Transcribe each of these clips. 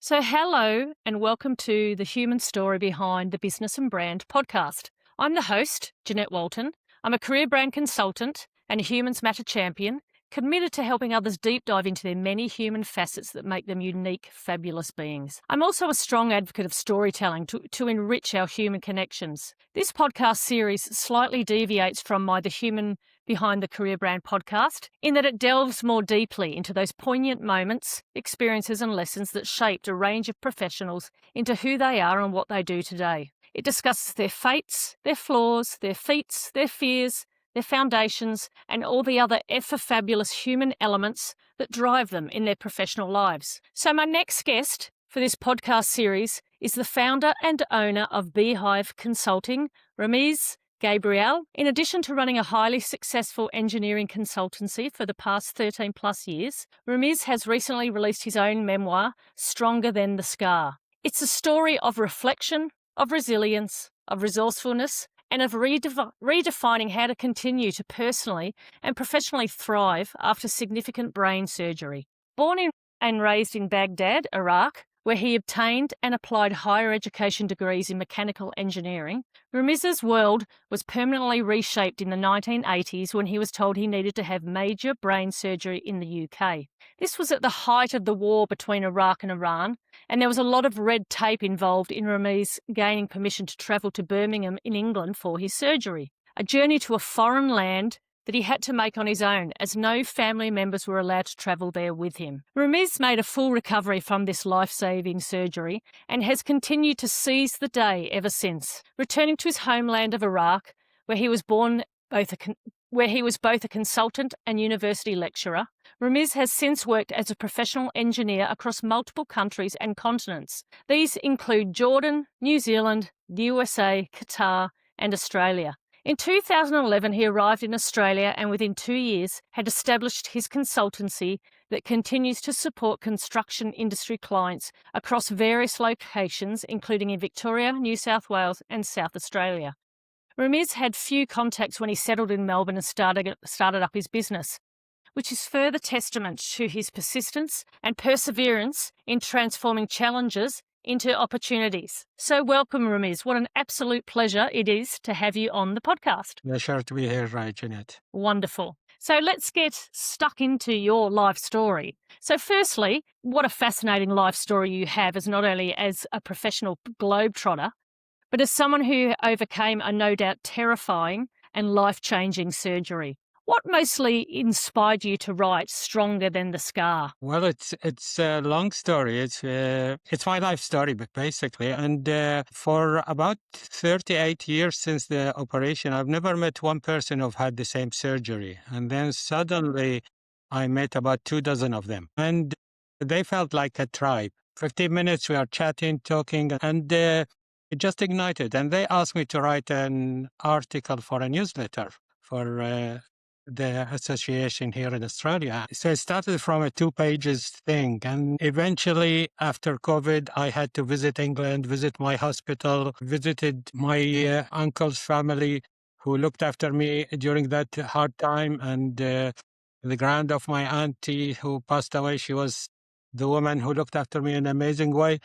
So, hello and welcome to the human story behind the Business and Brand podcast. I'm the host, Jeanette Walton. I'm a career brand consultant and a Humans Matter champion, committed to helping others deep dive into their many human facets that make them unique, fabulous beings. I'm also a strong advocate of storytelling to enrich our human connections. This podcast series slightly deviates from my The Human Behind the Career Brand podcast, in that it delves more deeply into those poignant moments, experiences, and lessons that shaped a range of professionals into who they are and what they do today. It discusses their fates, their flaws, their feats, their fears, their foundations, and all the other ever-fabulous human elements that drive them in their professional lives. So my next guest for this podcast series is the founder and owner of Beehive Consulting, Ramiz Gabrial. In addition to running a highly successful engineering consultancy for the past 13 plus years, Ramiz has recently released his own memoir, Stronger Than the Scar. It's a story of reflection, of resilience, of resourcefulness, and of redefining how to continue to personally and professionally thrive after significant brain surgery. Born and raised in Baghdad, Iraq, where he obtained and applied higher education degrees in mechanical engineering, Ramiz's world was permanently reshaped in the 1980s when he was told he needed to have major brain surgery in the UK. This was at the height of the war between Iraq and Iran, and there was a lot of red tape involved in Ramiz gaining permission to travel to Birmingham in England for his surgery, a journey to a foreign land that he had to make on his own, as no family members were allowed to travel there with him. Ramiz made a full recovery from this life-saving surgery and has continued to seize the day ever since, returning to his homeland of Iraq, where he was both a consultant and university lecturer. Ramiz has since worked as a professional engineer across multiple countries and continents. These include Jordan, New Zealand, the USA, Qatar, and Australia. In 2011, he arrived in Australia and within 2 years had established his consultancy that continues to support construction industry clients across various locations, including in Victoria, New South Wales, and South Australia. Ramiz had few contacts when he settled in Melbourne and started up his business, which is further testament to his persistence and perseverance in transforming challenges into opportunities. So welcome, Ramiz. What an absolute pleasure it is to have you on the podcast. Pleasure to be here, right, Jeanette? Wonderful. So let's get stuck into your life story. So firstly, what a fascinating life story you have, as not only as a professional globetrotter, but as someone who overcame a no doubt terrifying and life-changing surgery. What mostly inspired you to write Stronger Than the Scar? Well, it's a long story. It's my life story, but basically, and for about 38 years since the operation, I've never met one person who've had the same surgery. And then suddenly, I met about 24 of them, and they felt like a tribe. 15 minutes, we are chatting, talking, and it just ignited. And they asked me to write an article for a newsletter for the association here in Australia. So it started from a 2 pages thing. And eventually, after COVID, I had to visit England, visit my hospital, visited my uncle's family who looked after me during that hard time. And the grand of my auntie who passed away, she was the woman who looked after me in an amazing way.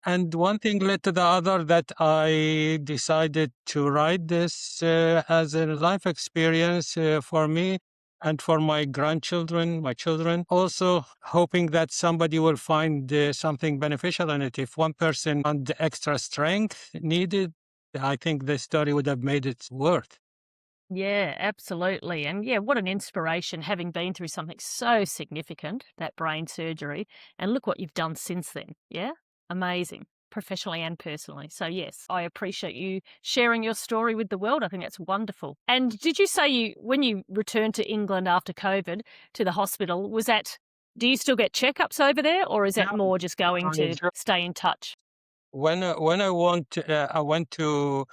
And one thing led to the other that I decided to write this as a life experience for me and for my grandchildren, my children. Also hoping that somebody will find something beneficial in it. If one person found the extra strength needed, I think the story would have made it worth. Yeah, absolutely. And yeah, what an inspiration having been through something so significant, that brain surgery. And look what you've done since then. Yeah. Amazing, professionally and personally. So yes, I appreciate you sharing your story with the world. I think that's wonderful. And did you say when you returned to England after COVID to the hospital, do you still get checkups over there, or is that more just going to stay in touch? When I went to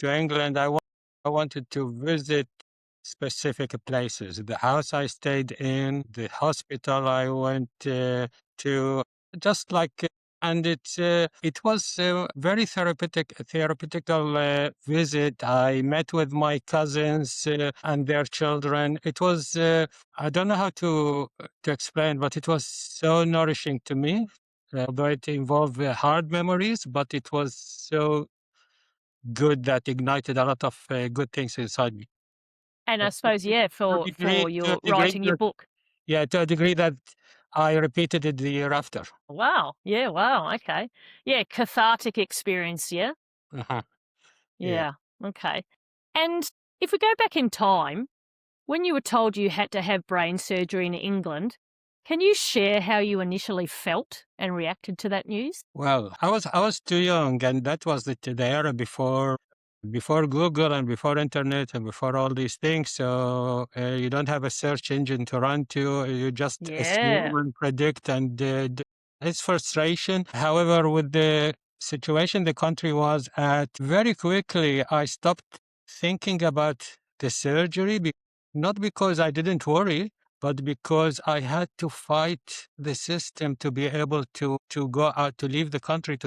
England, I wanted to visit specific places. The house I stayed in, the hospital I went to, just like, and it was a very therapeutical visit. I met with my cousins and their children. It was, I don't know how to explain, but it was so nourishing to me. although it involved hard memories, but it was so good that ignited a lot of good things inside me. And I Uh, suppose, yeah, for to a your degree writing your that, book. yeah, to a degree that I repeated it the year after. Wow. Yeah, wow, okay. Yeah, cathartic experience, yeah? Uh-huh. Yeah. Yeah, okay. And if we go back in time, when you were told you had to have brain surgery in England, can you share how you initially felt and reacted to that news? Well, I was too young, and that was the era before Google and before internet and before all these things. So you don't have a search engine to run to. You just Yeah. assume and predict, and it's frustration. However, with the situation the country was at, very quickly I stopped thinking about the surgery, not because I didn't worry, but because I had to fight the system to be able to go out, to leave the country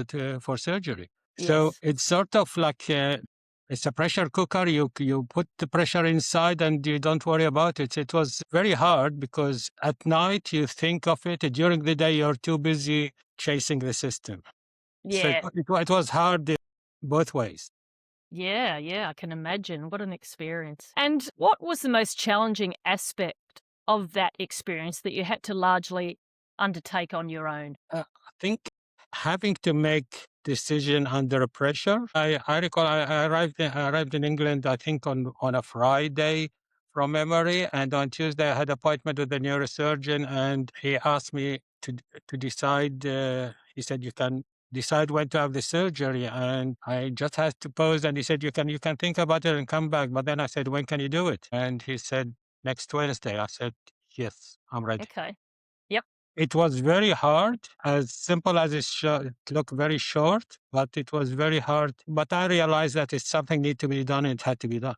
for surgery. So Yes. it's sort of like it's a pressure cooker. You put the pressure inside and you don't worry about it. It was very hard because at night you think of it. During the day you're too busy chasing the system. So Yeah. it was hard both ways. Yeah, yeah, I can imagine. What an experience. And what was the most challenging aspect of that experience that you had to largely undertake on your own? I think having to make decision under pressure. I recall I arrived in England, I think on a Friday from memory, and on Tuesday I had appointment with the neurosurgeon, and he asked me to decide. He said you can decide when to have the surgery, and I just had to pause. And he said you can think about it and come back. But then I said, when can you do it? And he said, next Wednesday. I said, yes, I'm ready. Okay. Yep. It was very hard, as simple as it looked very short, but it was very hard. But I realized that if something need to be done, it had to be done.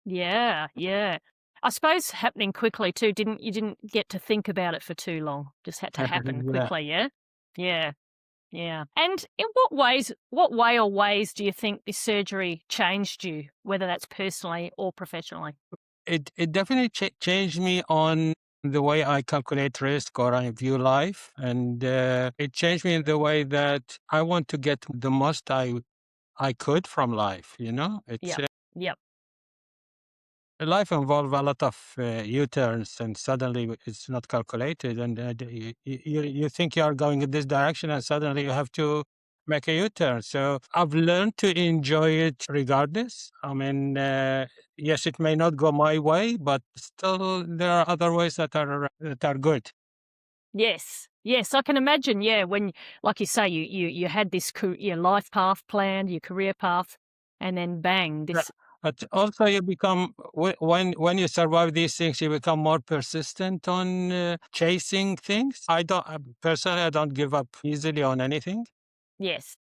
Yeah, yeah. I suppose happening quickly too, didn't get to think about it for too long. Just had to happen Yeah. quickly, yeah? Yeah, yeah. And in what way or ways do you think this surgery changed you, whether that's personally or professionally? It definitely changed me on the way I calculate risk or I view life, and it changed me in the way that I want to get the most I could from life. It's Yep. Yep. life involves a lot of U-turns, and suddenly it's not calculated, and you think you are going in this direction, and suddenly you have to make a U-turn. So I've learned to enjoy it regardless. I mean, yes, it may not go my way, but still there are other ways that are good. Yes. Yes, I can imagine, yeah, when like you say, you had this your life path planned, your career path, and then bang, Yeah. this But also, you become when you survive these things, you become more persistent on chasing things. I don't personally, I don't give up easily on anything, yes.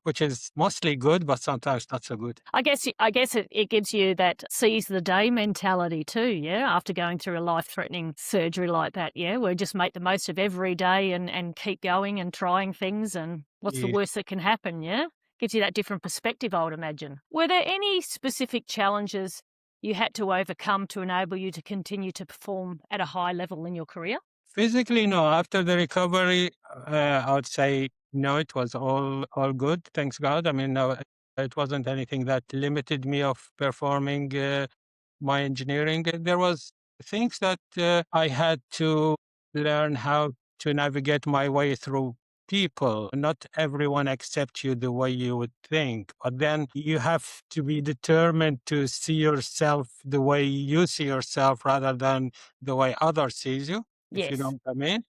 which is mostly good, but sometimes not so good. I guess it gives you that seize the day mentality too, yeah, after going through a life-threatening surgery like that, yeah, where just make the most of every day and keep going and trying things and what's the Yeah. worst that can happen, yeah? Gives you that different perspective, I would imagine. Were there any specific challenges you had to overcome to enable you to continue to perform at a high level in your career? Physically, no. After the recovery, I would say no. It was all good, thanks God. I mean, no, it wasn't anything that limited me of performing my engineering. There was things that I had to learn how to navigate my way through people. Not everyone accepts you the way you would think, but then you have to be determined to see yourself the way you see yourself rather than the way others sees you, if you Yes. know what I mean.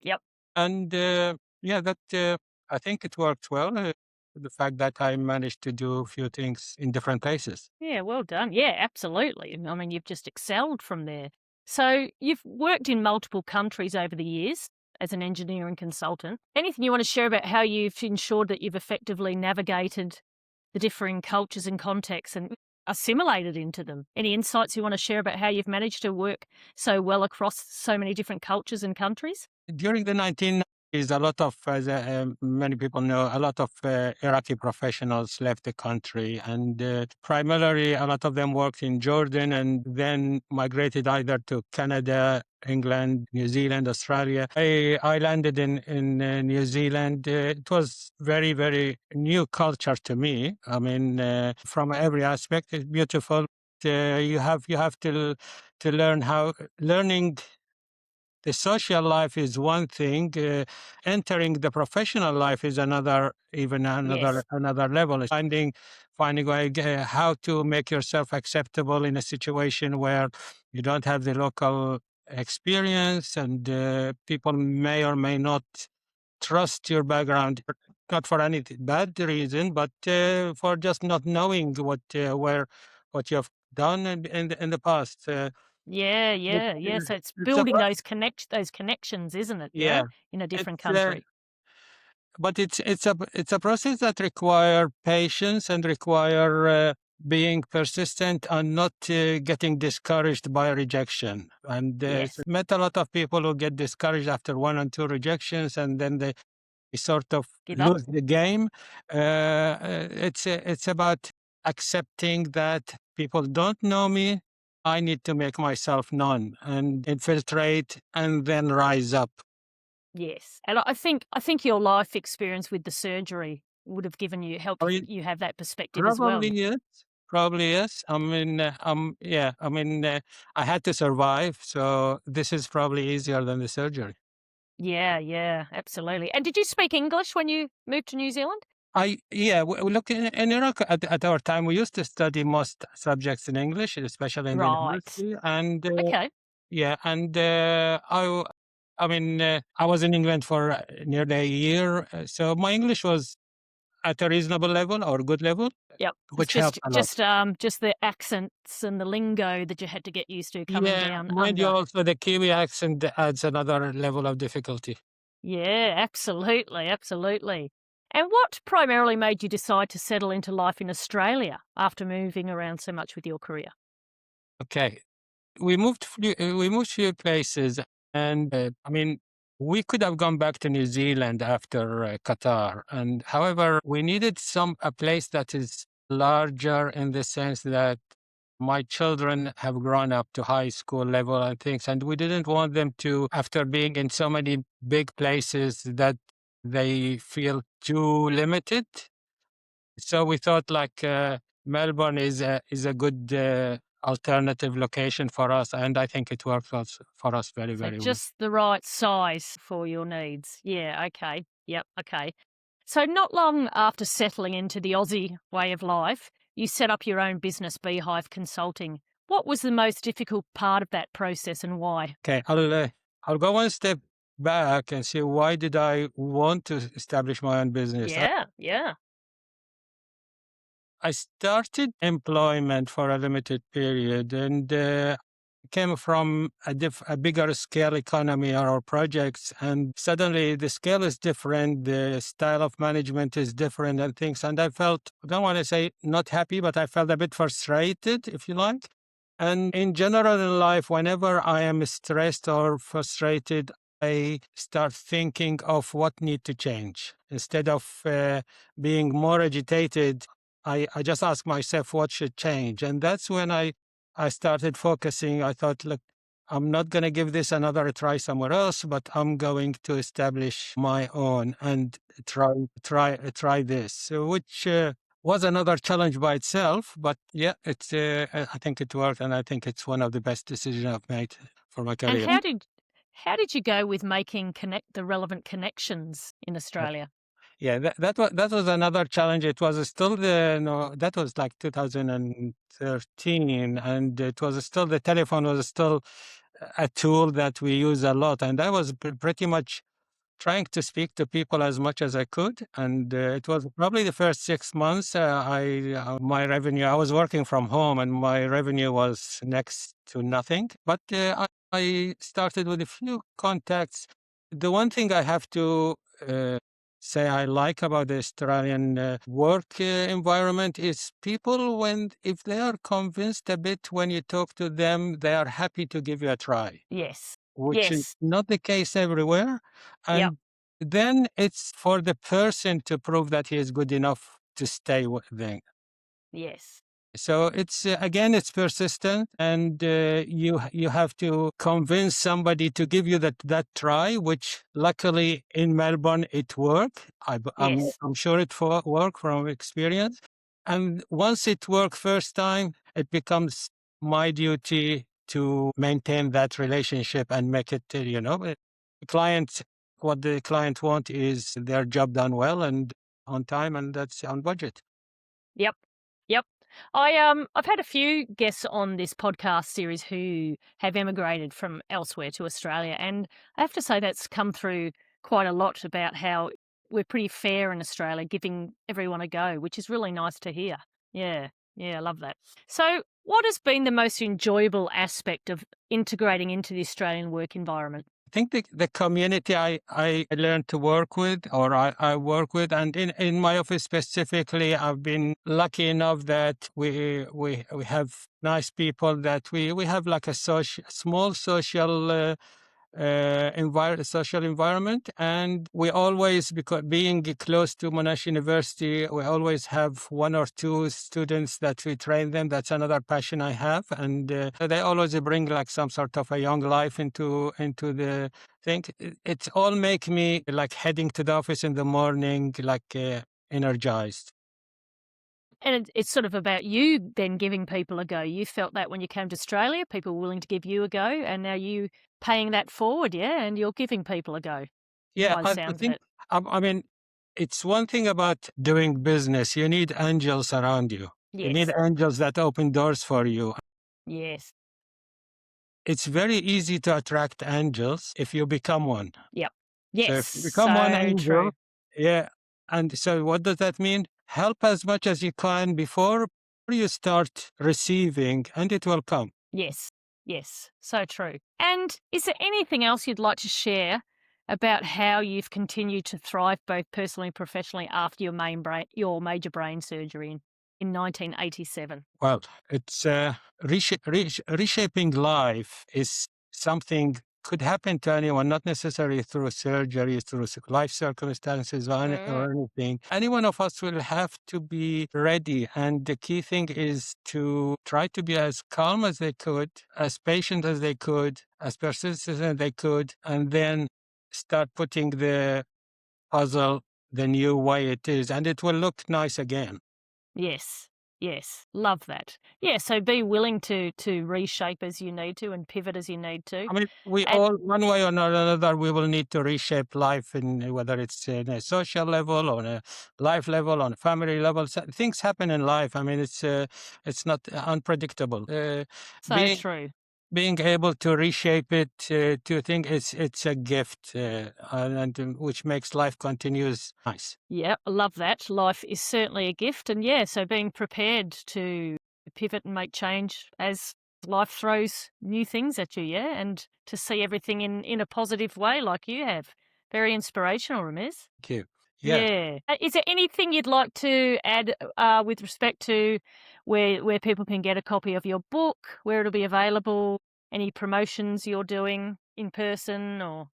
Yep. And yeah, that I think it worked well. The fact that I managed to do a few things in different places. Yeah, well done. Yeah, absolutely. I mean, you've just excelled from there. So, you've worked in multiple countries over the years as an engineering consultant. Anything you want to share about how you've ensured that you've effectively navigated the differing cultures and contexts and assimilated into them? Any insights you want to share about how you've managed to work so well across so many different cultures and countries? During the is a lot of, as many people know, a lot of Iraqi professionals left the country, and primarily a lot of them worked in Jordan and then migrated either to Canada, England, New Zealand, Australia. I landed in New Zealand. It was very, very new culture to me. I mean, from every aspect, it's beautiful. You have to learn how learning the social life is one thing. Entering the professional life is another, even Yes. another level. Finding how to make yourself acceptable in a situation where you don't have the local experience, and people may or may not trust your background, not for any bad reason, but for just not knowing what you have done in the past. Yeah, It- yeah, yeah. So it's it's a building those connections, isn't it? Yeah, Yeah, in a different it's country. but it's a process that require patience and require being persistent and not getting discouraged by rejection. And Yes. met a lot of people who get discouraged after one and two rejections, and then they sort of Give up. lose the game. It's about accepting that people don't know me. I need to make myself known and infiltrate and then rise up. Yes. And I think your life experience with the surgery would have given you helped I mean, you have that perspective as probably well. yes. Probably yes. I mean, yeah. I mean, I had to survive, so this is probably easier than the surgery. Yeah, yeah, absolutely. And did you speak English when you moved to New Zealand? Yeah. Look, in Iraq at our time, we used to study most subjects in English, especially in the Right. university, and Okay. yeah, and I mean, I was in England for nearly a year, so my English was at a reasonable level or good level, Yep. It's which helped just a lot. just just the accents and the lingo that you had to get used to coming Yeah, down mind you, under. also the Kiwi accent adds another level of difficulty. Yeah, absolutely, absolutely. And what primarily made you decide to settle into life in Australia after moving around so much with your career? Okay, we moved few places, and I mean, we could have gone back to New Zealand after Qatar, and however, we needed a place that is larger in the sense that my children have grown up to high school level and things, and we didn't want them to, after being in so many big places, that they feel too limited. So we thought like Melbourne is a good alternative location for us, and I think it works for us very, So very well. just the right size for your needs. Yeah, okay. Yep, okay. So not long after settling into the Aussie way of life, you set up your own business, Beehive Consulting. What was the most difficult part of that process and why? Okay, I'll go one step back and see why did I want to establish my own business. Yeah, yeah. I started employment for a limited period, and came from a bigger scale economy or projects, and suddenly the scale is different, the style of management is different and things, and I felt, I don't want to say not happy, but I felt a bit frustrated, if you like. And in general in life, whenever I am stressed or frustrated, I start thinking of what need to change. Instead of being more agitated, I just ask myself what should change. And that's when I started focusing. I thought, look, I'm not going to give this another try somewhere else, but I'm going to establish my own and try this. So, which was another challenge by itself, but yeah, I think it worked, and I think it's one of the best decisions I've made for my And career. how did you go with making the relevant connections in Australia? Yeah, that was another challenge. It was still the no, that was like 2013, and it was still the telephone was still a tool that we use a lot, and I was pretty much trying to speak to people as much as I could. And it was probably the first 6 months. My revenue. I was working from home, and my revenue was next to nothing. But I started with a few contacts. The one thing I have to say I like about the Australian work environment is people, when if they are convinced a bit when you talk to them, they are happy to give you a try, Yes. which is Yes. not the case everywhere. Yep. And then it's for the person to prove that he is good enough to stay there. Yes. So it's again, it's persistent, and you have to convince somebody to give you that try. Which luckily in Melbourne it worked. Yes. I'm sure it worked from experience. And once it worked first time, it becomes my duty to maintain that relationship and make it. The client, what the client want is their job done well and on time, and that's on budget. Yep. Yep. I've had a few guests on this podcast series who have emigrated from elsewhere to Australia, and I have to say that's come through quite a lot about how we're pretty fair in Australia, giving everyone a go, which is really nice to hear. Yeah. Yeah, I love that. So, what has been the most enjoyable aspect of integrating into the Australian work environment? I think the community I learned to work with, or I work with, and in my office specifically, I've been lucky enough that we have nice people, that we have like a small social social environment. And we always, because being close to Monash University, we always have one or two students that we train them. That's another passion I have. And they always bring like some sort of a young life into the thing. It's all make me like heading to the office in the morning, like energized. And it's sort of about you then giving people a go. You felt that when you came to Australia, people were willing to give you a go, and now you paying that forward, yeah, and you're giving people a go Yeah, by the I sounds of think, it. I mean, it's one thing about doing business. You need angels around you. You need Yes, angels that open doors for you. yes, It's very easy to attract angels if you become one. yep, So yes, if you become one so true. angel, yeah. And so what does that mean? Help as much as you can before you start receiving, and it will come. Yes, yes, so true. And is there anything else you'd like to share about how you've continued to thrive both personally and professionally after your major brain surgery in 1987? Well, it's reshaping life is something could happen to anyone, not necessarily through surgery, through life circumstances or anything. Any one of us will have to be ready. And the key thing is to try to be as calm as they could, as patient as they could, as persistent as they could, and then start putting the puzzle the new way it is, and it will look nice again. Yes. Yes. Love that. Yeah. So be willing to reshape as you need to and pivot as you need to. I mean, we And all, one way or another, we will need to reshape life, in whether it's in a social level, on a life level, on a family level. Things happen in life. I mean, it's not unpredictable. so Being true. being able to reshape it to think it's a gift, and which makes life continues nice. Yeah. I love that. Life is certainly a gift. And yeah, so being prepared to pivot and make change as life throws new things at you. Yeah. And to see everything in a positive way like you have. Very inspirational, Ramiz. Thank you. Yeah. Yeah. Is there anything you'd like to add with respect to where people can get a copy of your book, where it'll be available, any promotions you're doing in person or?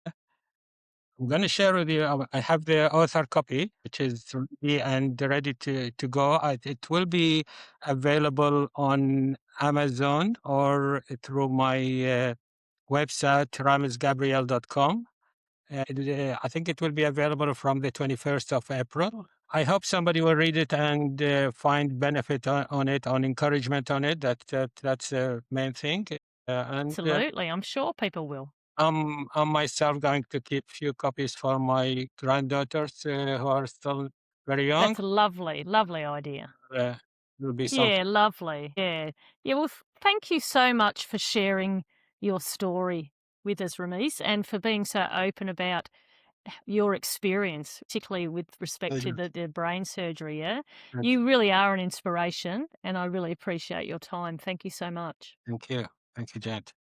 I'm going to share with you. I have the author copy, which is ready and ready to go. It will be available on Amazon or through my website, ramizgabrial.com. I think it will be available from the 21st of April. I hope somebody will read it and find benefit on it, on encouragement on it. That's the main thing. And Absolutely. I'm sure people will. I'm myself going to keep few copies for my granddaughters who are still very young. That's a lovely, lovely idea. Uh, will be Yeah, something. lovely. Yeah. Yeah, well, thank you so much for sharing your story with us, Ramiz, and for being so open about your experience, particularly with respect to the brain surgery, yeah? You really are an inspiration, and I really appreciate your time. Thank you so much. Thank you. Thank you, Jen.